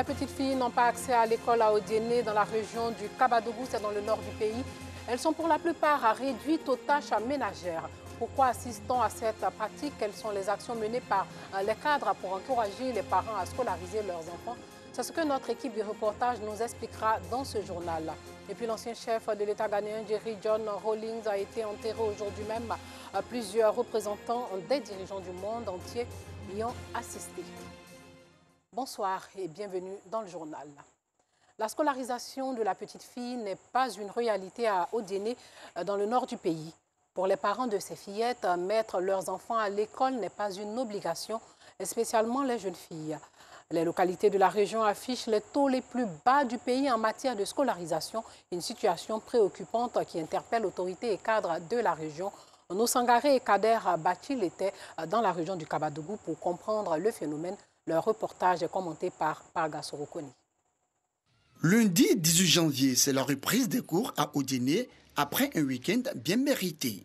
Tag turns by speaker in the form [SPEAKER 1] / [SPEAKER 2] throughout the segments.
[SPEAKER 1] Les petites filles n'ont pas accès à l'école à Odiéné dans la région du Kabadougou, c'est dans le nord du pays. Elles sont pour la plupart réduites aux tâches ménagères. Pourquoi assistons à cette pratique? Quelles sont les actions menées par les cadres pour encourager les parents à scolariser leurs enfants? C'est ce que notre équipe de reportage nous expliquera dans ce journal. Et puis l'ancien chef de l'État ghanéen, Jerry John Rawlings, a été enterré aujourd'hui même. Plusieurs représentants des dirigeants du monde entier y ont assisté. Bonsoir et bienvenue dans le journal. La scolarisation de la petite fille n'est pas une réalité à Odiéné, dans le nord du pays. Pour les parents de ces fillettes, mettre leurs enfants à l'école n'est pas une obligation, spécialement les jeunes filles. Les localités de la région affichent les taux les plus bas du pays en matière de scolarisation, une situation préoccupante qui interpelle autorités et cadres de la région. Nos Sangaré et Kader Batil étaient dans la région du Kabadougou pour comprendre le phénomène. Leur reportage est commenté par Parga Sorokoni.
[SPEAKER 2] Lundi 18 janvier, c'est la reprise des cours à Odiéné après un week-end bien mérité.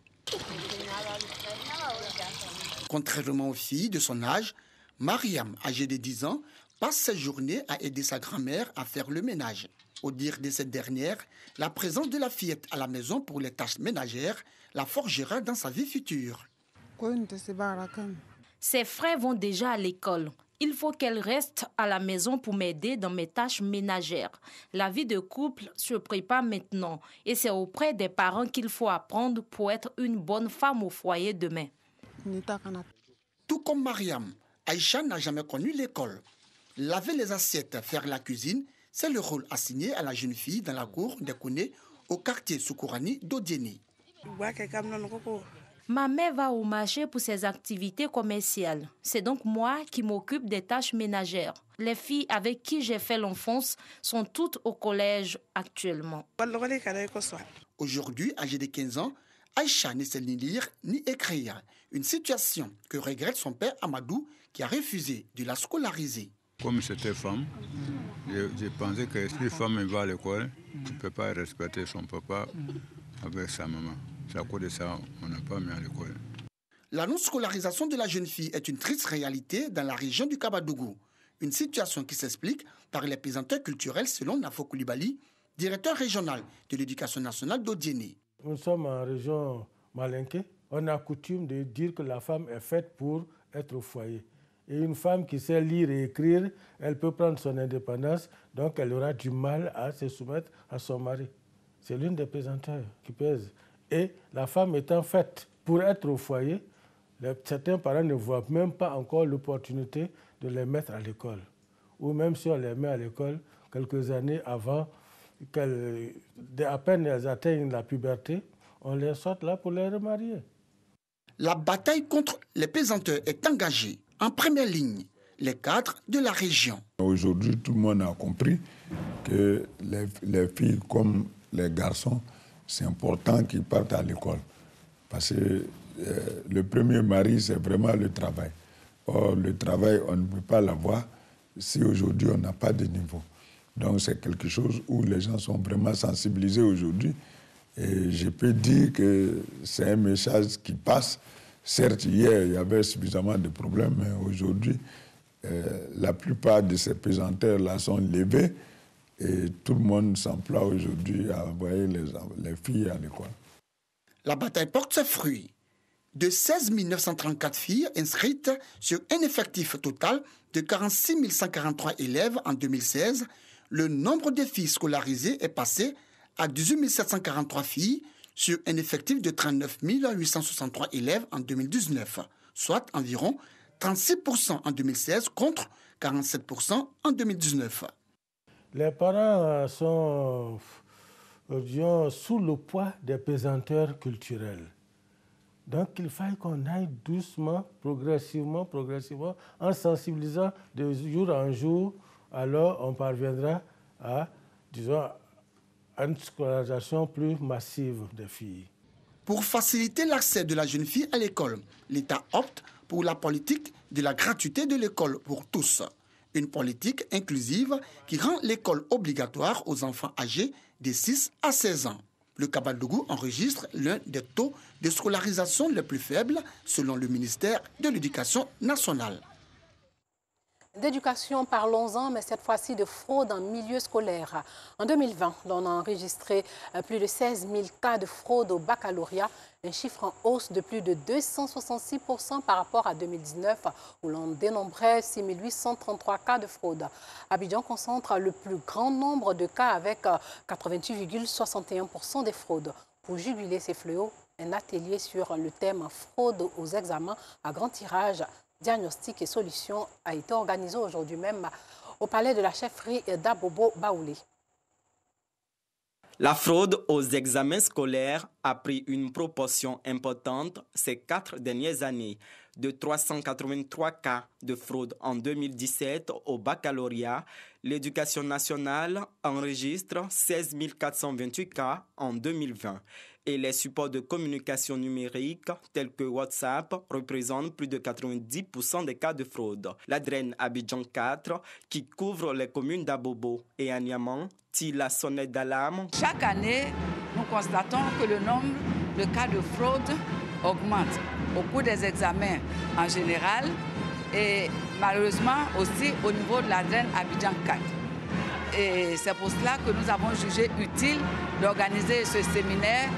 [SPEAKER 2] Contrairement aux filles de son âge, Mariam, âgée de 10 ans, passe ses journées à aider sa grand-mère à faire le ménage. Au dire de cette dernière, la présence de la fillette à la maison pour les tâches ménagères la forgera dans sa vie future.
[SPEAKER 3] Ses frères vont déjà à l'école. Il faut qu'elle reste à la maison pour m'aider dans mes tâches ménagères. La vie de couple se prépare maintenant et c'est auprès des parents qu'il faut apprendre pour être une bonne femme au foyer demain.
[SPEAKER 2] Tout comme Mariam, Aïcha n'a jamais connu l'école. Laver les assiettes, faire la cuisine, c'est le rôle assigné à la jeune fille dans la cour des Kouné au quartier Soukourani d'Odiéné.
[SPEAKER 3] Ma mère va au marché pour ses activités commerciales. C'est donc moi qui m'occupe des tâches ménagères. Les filles avec qui j'ai fait l'enfance sont toutes au collège actuellement.
[SPEAKER 2] Aujourd'hui, âgée de 15 ans, Aïcha ne sait ni lire ni écrire. Une situation que regrette son père Amadou qui a refusé de la scolariser.
[SPEAKER 4] Comme c'était femme, je pensais que si femme va à l'école, elle ne peut pas respecter son papa avec sa maman. C'est à cause de ça on n'a pas mis à l'école.
[SPEAKER 2] La non-scolarisation de la jeune fille est une triste réalité dans la région du Kabadougou. Une situation qui s'explique par les pesanteurs culturels selon Nafo Koulibaly, directeur régional de l'éducation nationale d'Odiéné.
[SPEAKER 5] Nous sommes en région Malinké. On a coutume de dire que la femme est faite pour être au foyer. Et une femme qui sait lire et écrire, elle peut prendre son indépendance, donc elle aura du mal à se soumettre à son mari. C'est l'une des pesanteurs qui pèse. Et la femme étant faite pour être au foyer, certains parents ne voient même pas encore l'opportunité de les mettre à l'école. Ou même si on les met à l'école quelques années avant, à peine elles atteignent la puberté, on les sort là pour les remarier.
[SPEAKER 2] La bataille contre les pesanteurs est engagée. En première ligne, les cadres de la région.
[SPEAKER 6] Aujourd'hui, tout le monde a compris que les filles comme les garçons, c'est important qu'ils partent à l'école. Parce que le premier mari, c'est vraiment le travail. Or, le travail, on ne peut pas l'avoir si aujourd'hui on n'a pas de niveau. Donc, c'est quelque chose où les gens sont vraiment sensibilisés aujourd'hui. Et je peux dire que c'est un message qui passe. Certes, hier, il y avait suffisamment de problèmes, mais aujourd'hui, la plupart de ces pesanteurs-là sont levés et tout le monde s'emploie aujourd'hui à envoyer les filles à l'école.
[SPEAKER 2] La bataille porte ses fruits. De 16 934 filles inscrites sur un effectif total de 46 143 élèves en 2016, le nombre de filles scolarisées est passé à 18 743 filles sur un effectif de 39 863 élèves en 2019, soit environ 36% en 2016 contre 47% en 2019.
[SPEAKER 5] Les parents sont sous le poids des pesanteurs culturels. Donc il faut qu'on aille doucement, progressivement, en sensibilisant de jour en jour, alors on parviendra à, disons, à une scolarisation plus massive des filles.
[SPEAKER 2] Pour faciliter l'accès de la jeune fille à l'école, l'État opte pour la politique de la gratuité de l'école pour tous. Une politique inclusive qui rend l'école obligatoire aux enfants âgés de 6 à 16 ans. Le Kabadougou enregistre l'un des taux de scolarisation les plus faibles selon le ministère de l'Éducation nationale.
[SPEAKER 1] D'éducation, parlons-en, mais cette fois-ci de fraude en milieu scolaire. En 2020, on a enregistré plus de 16 000 cas de fraude au baccalauréat, un chiffre en hausse de plus de 266% par rapport à 2019, où l'on dénombrait 6 833 cas de fraude. Abidjan concentre le plus grand nombre de cas avec 88,61% des fraudes. Pour juguler ces fléaux, un atelier sur le thème fraude aux examens à grand tirage, diagnostic et solutions a été organisé aujourd'hui même au palais de la chefferie d'Abobo Baoulé.
[SPEAKER 7] La fraude aux examens scolaires a pris une proportion importante ces 4 dernières années. De 383 cas de fraude en 2017 au baccalauréat, l'Éducation nationale enregistre 16 428 cas en 2020. Et les supports de communication numérique tels que WhatsApp représentent plus de 90% des cas de fraude. La DREN Abidjan 4, qui couvre les communes d'Abobo et Agnaman, tire la sonnette d'alarme.
[SPEAKER 8] Chaque année, nous constatons que le nombre de cas de fraude augmente au cours des examens en général et malheureusement aussi au niveau de la DREN Abidjan 4. Et c'est pour cela que nous avons jugé utile d'organiser ce séminaire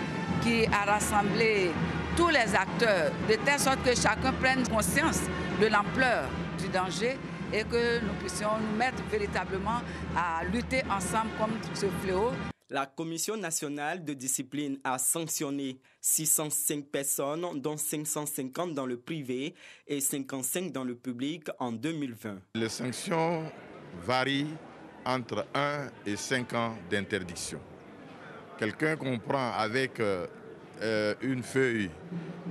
[SPEAKER 8] qui a rassemblé tous les acteurs, de telle sorte que chacun prenne conscience de l'ampleur du danger et que nous puissions nous mettre véritablement à lutter ensemble contre ce fléau.
[SPEAKER 7] La Commission nationale de discipline a sanctionné 605 personnes, dont 550 dans le privé et 55 dans le public en 2020.
[SPEAKER 9] Les sanctions varient entre 1 et 5 ans d'interdiction. Quelqu'un qu'on prend avec une feuille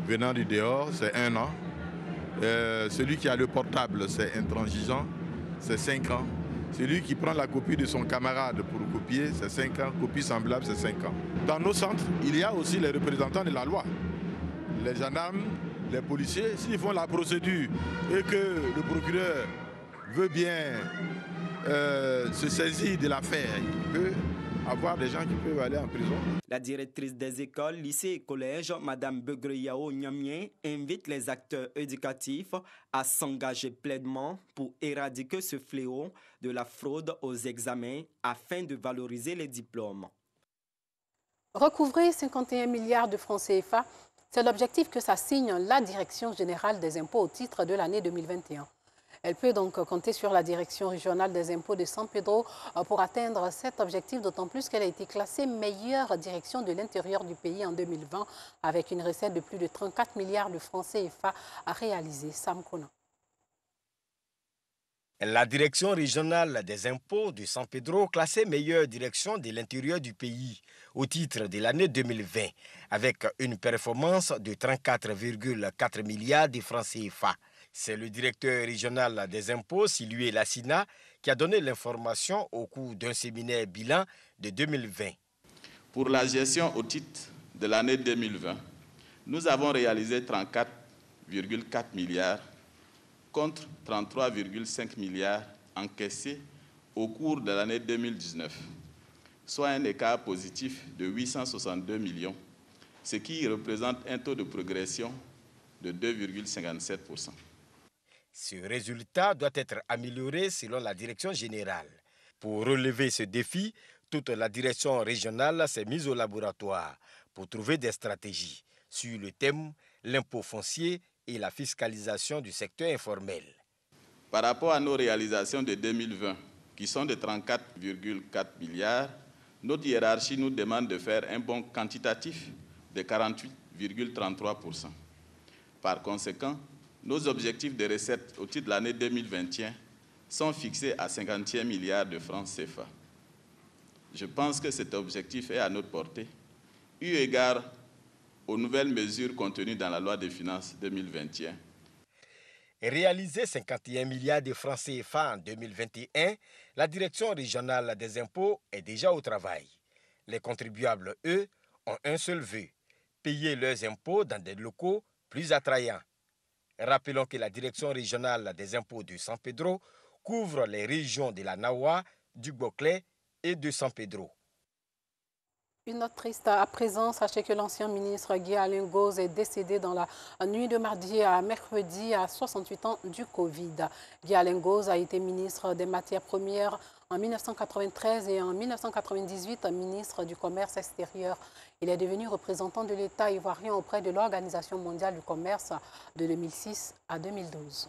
[SPEAKER 9] venant du dehors, c'est 1 an. Celui qui a le portable, c'est intransigeant, c'est 5 ans. Celui qui prend la copie de son camarade pour copier, c'est 5 ans. Copie semblable, c'est 5 ans. Dans nos centres, il y a aussi les représentants de la loi. Les gendarmes, les policiers, s'ils font la procédure et que le procureur veut bien se saisir de l'affaire, il peut avoir des gens qui peuvent aller en prison.
[SPEAKER 7] La directrice des écoles, lycées et collèges, Mme Begreyao Nyamien, invite les acteurs éducatifs à s'engager pleinement pour éradiquer ce fléau de la fraude aux examens afin de valoriser les diplômes.
[SPEAKER 1] Recouvrer 51 milliards de francs CFA, c'est l'objectif que s'assigne la Direction générale des impôts au titre de l'année 2021. Elle peut donc compter sur la Direction régionale des impôts de San Pedro pour atteindre cet objectif, d'autant plus qu'elle a été classée meilleure direction de l'intérieur du pays en 2020 avec une recette de plus de 34 milliards de francs CFA à réaliser. Sam Kona.
[SPEAKER 10] La direction régionale des impôts de San Pedro classée meilleure direction de l'intérieur du pays au titre de l'année 2020 avec une performance de 34,4 milliards de francs CFA. C'est le directeur régional des impôts, Silué Lassina, qui a donné l'information au cours d'un séminaire bilan de 2020.
[SPEAKER 11] Pour la gestion au titre de l'année 2020, nous avons réalisé 34,4 milliards contre 33,5 milliards encaissés au cours de l'année 2019, soit un écart positif de 862 millions, ce qui représente un taux de progression de 2,57%.
[SPEAKER 10] Ce résultat doit être amélioré selon la direction générale. Pour relever ce défi, toute la direction régionale s'est mise au laboratoire pour trouver des stratégies sur le thème l'impôt foncier et la fiscalisation du secteur informel.
[SPEAKER 11] Par rapport à nos réalisations de 2020, qui sont de 34,4 milliards, notre hiérarchie nous demande de faire un bond quantitatif de 48,33%. Par conséquent, nos objectifs de recettes au titre de l'année 2021 sont fixés à 51 milliards de francs CFA. Je pense que cet objectif est à notre portée, eu égard aux nouvelles mesures contenues dans la loi des finances 2021.
[SPEAKER 10] Réaliser 51 milliards de francs CFA en 2021, la direction régionale des impôts est déjà au travail. Les contribuables, eux, ont un seul vœu, payer leurs impôts dans des locaux plus attrayants. Rappelons que la direction régionale des impôts de San Pedro couvre les régions de la Nawa, du Boclé et de San Pedro.
[SPEAKER 1] Une note triste à présent, sachez que l'ancien ministre Guy-Alain Gauze est décédé dans la nuit de mardi à mercredi à 68 ans du Covid. Guy-Alain Gauze a été ministre des Matières premières en 1993 et en 1998 ministre du Commerce extérieur. Il est devenu représentant de l'État ivoirien auprès de l'Organisation mondiale du commerce de 2006 à 2012.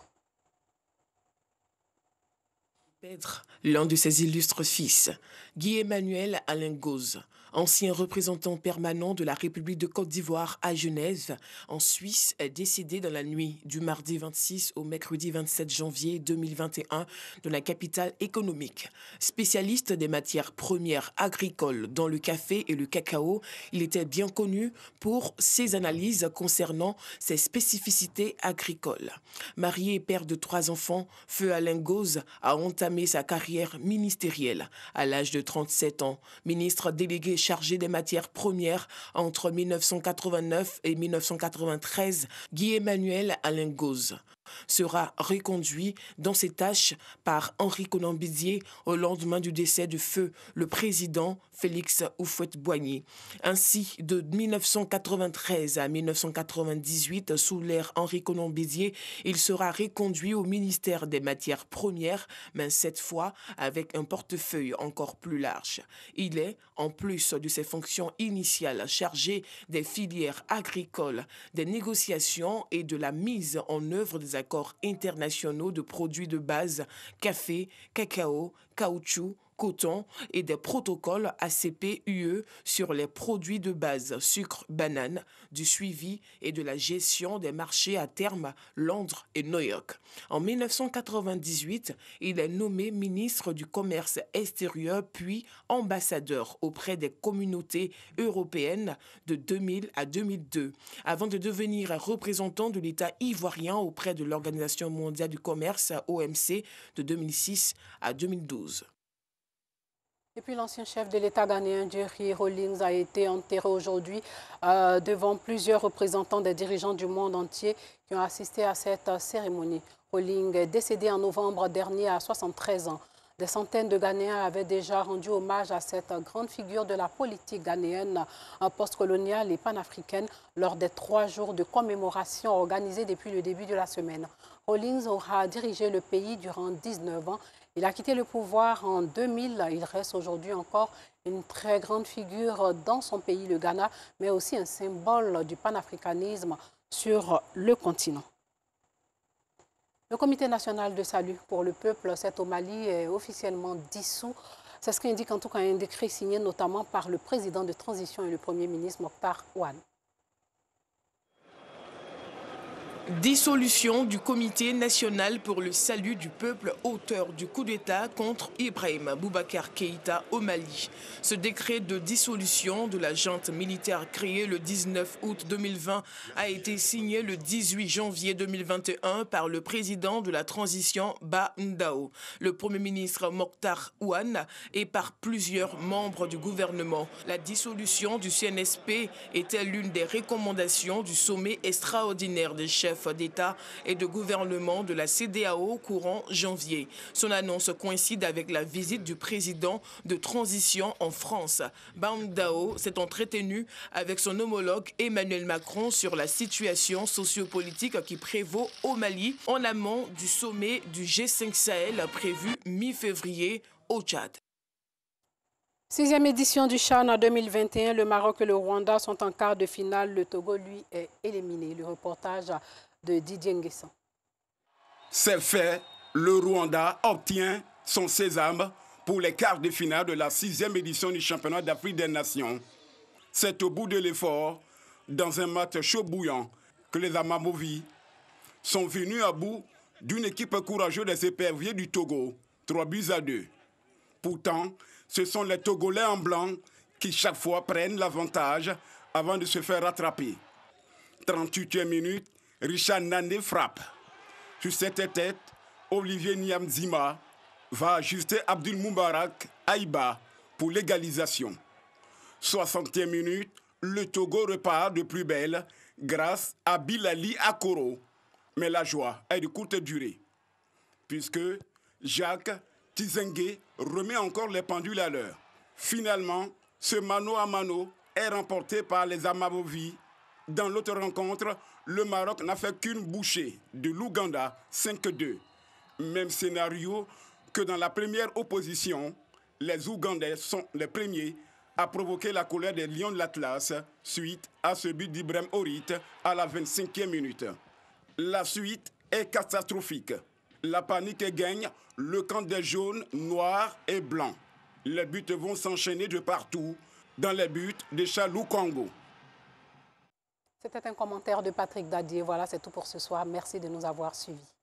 [SPEAKER 12] Perdre l'un de ses illustres fils, Guy-Emmanuel Alain Gauze, ancien représentant permanent de la République de Côte d'Ivoire à Genève, en Suisse, est décédé dans la nuit du mardi 26 au mercredi 27 janvier 2021 dans la capitale économique. Spécialiste des matières premières agricoles dans le café et le cacao, il était bien connu pour ses analyses concernant ses spécificités agricoles. Marié et père de 3 enfants, Feu Alain Gauze a entamé sa carrière ministérielle à l'âge de 37 ans, ministre délégué chargé des matières premières entre 1989 et 1993, Guy-Emmanuel Alain Gauze sera reconduit dans ses tâches par Henri Konan Bédié au lendemain du décès de feu le président Félix Houphouët-Boigny. Ainsi, de 1993 à 1998, sous l'ère Henri Konan Bédié, il sera reconduit au ministère des Matières premières, mais cette fois avec un portefeuille encore plus large. Il est, en plus de ses fonctions initiales, chargé des filières agricoles, des négociations et de la mise en œuvre des accords internationaux de produits de base, café, cacao, caoutchouc, coton et des protocoles ACP-UE sur les produits de base, sucre, banane, du suivi et de la gestion des marchés à terme Londres et New York. En 1998, il est nommé ministre du Commerce extérieur puis ambassadeur auprès des communautés européennes de 2000 à 2002, avant de devenir représentant de l'État ivoirien auprès de l'Organisation mondiale du commerce OMC de 2006 à 2012.
[SPEAKER 1] Et puis l'ancien chef de l'État ghanéen, Jerry Rawlings, a été enterré aujourd'hui devant plusieurs représentants des dirigeants du monde entier qui ont assisté à cette cérémonie. Rawlings est décédé en novembre dernier à 73 ans. Des centaines de Ghanéens avaient déjà rendu hommage à cette grande figure de la politique ghanéenne postcoloniale et panafricaine lors des 3 jours de commémoration organisés depuis le début de la semaine. Rawlings aura dirigé le pays durant 19 ans. Il a quitté le pouvoir en 2000. Il reste aujourd'hui encore une très grande figure dans son pays, le Ghana, mais aussi un symbole du panafricanisme sur le continent. Le Comité national de salut pour le peuple, c'est au Mali, est officiellement dissous. C'est ce qu'indique en tout cas un décret signé notamment par le président de transition et le Premier ministre Mokhtar Ouane.
[SPEAKER 12] Dissolution du Comité national pour le salut du peuple auteur du coup d'État contre Ibrahim Boubacar Keïta au Mali. Ce décret de dissolution de la junte militaire créée le 19 août 2020 a été signé le 18 janvier 2021 par le président de la transition Ba Ndao, le Premier ministre Mokhtar Ouane et par plusieurs membres du gouvernement. La dissolution du CNSP était l'une des recommandations du sommet extraordinaire des chefs d'État et de gouvernement de la CEDEAO courant janvier. Son annonce coïncide avec la visite du président de transition en France. Ba Ndao s'est entretenu avec son homologue Emmanuel Macron sur la situation sociopolitique qui prévaut au Mali en amont du sommet du G5 Sahel prévu mi-février au Tchad.
[SPEAKER 1] 6e édition du CHAN 2021, le Maroc et le Rwanda sont en quart de finale. Le Togo, lui, est éliminé. Le reportage de Didier Nguessan.
[SPEAKER 13] C'est fait, le Rwanda obtient son sésame pour les quarts de finale de la 6e édition du championnat d'Afrique des Nations. C'est au bout de l'effort, dans un match chaud bouillant, que les Amamovi sont venus à bout d'une équipe courageuse des éperviers du Togo, 3-2. Pourtant, ce sont les Togolais en blanc qui chaque fois prennent l'avantage avant de se faire rattraper. 38e minute, Richard Nane frappe. Sur cette tête, Olivier Niamzima va ajuster Abdul Moubarak Aïba pour l'égalisation. 60e minute, le Togo repart de plus belle grâce à Bilali Akoro. Mais la joie est de courte durée, puisque Jacques Tizengue remet encore les pendules à l'heure. Finalement, Ce mano à mano est remporté par les Amavubi. Dans l'autre rencontre, le Maroc n'a fait qu'une bouchée de l'Ouganda 5-2. Même scénario que dans la première opposition, les Ougandais sont les premiers à provoquer la colère des Lions de l'Atlas suite à ce but d'Ibrahim Horit à la 25e minute. La suite est catastrophique. La panique gagne le camp des jaunes, noirs et blancs. Les buts vont s'enchaîner de partout dans les buts de Chalou Congo.
[SPEAKER 1] C'était un commentaire de Patrick Dadier. Voilà, c'est tout pour ce soir. Merci de nous avoir suivis.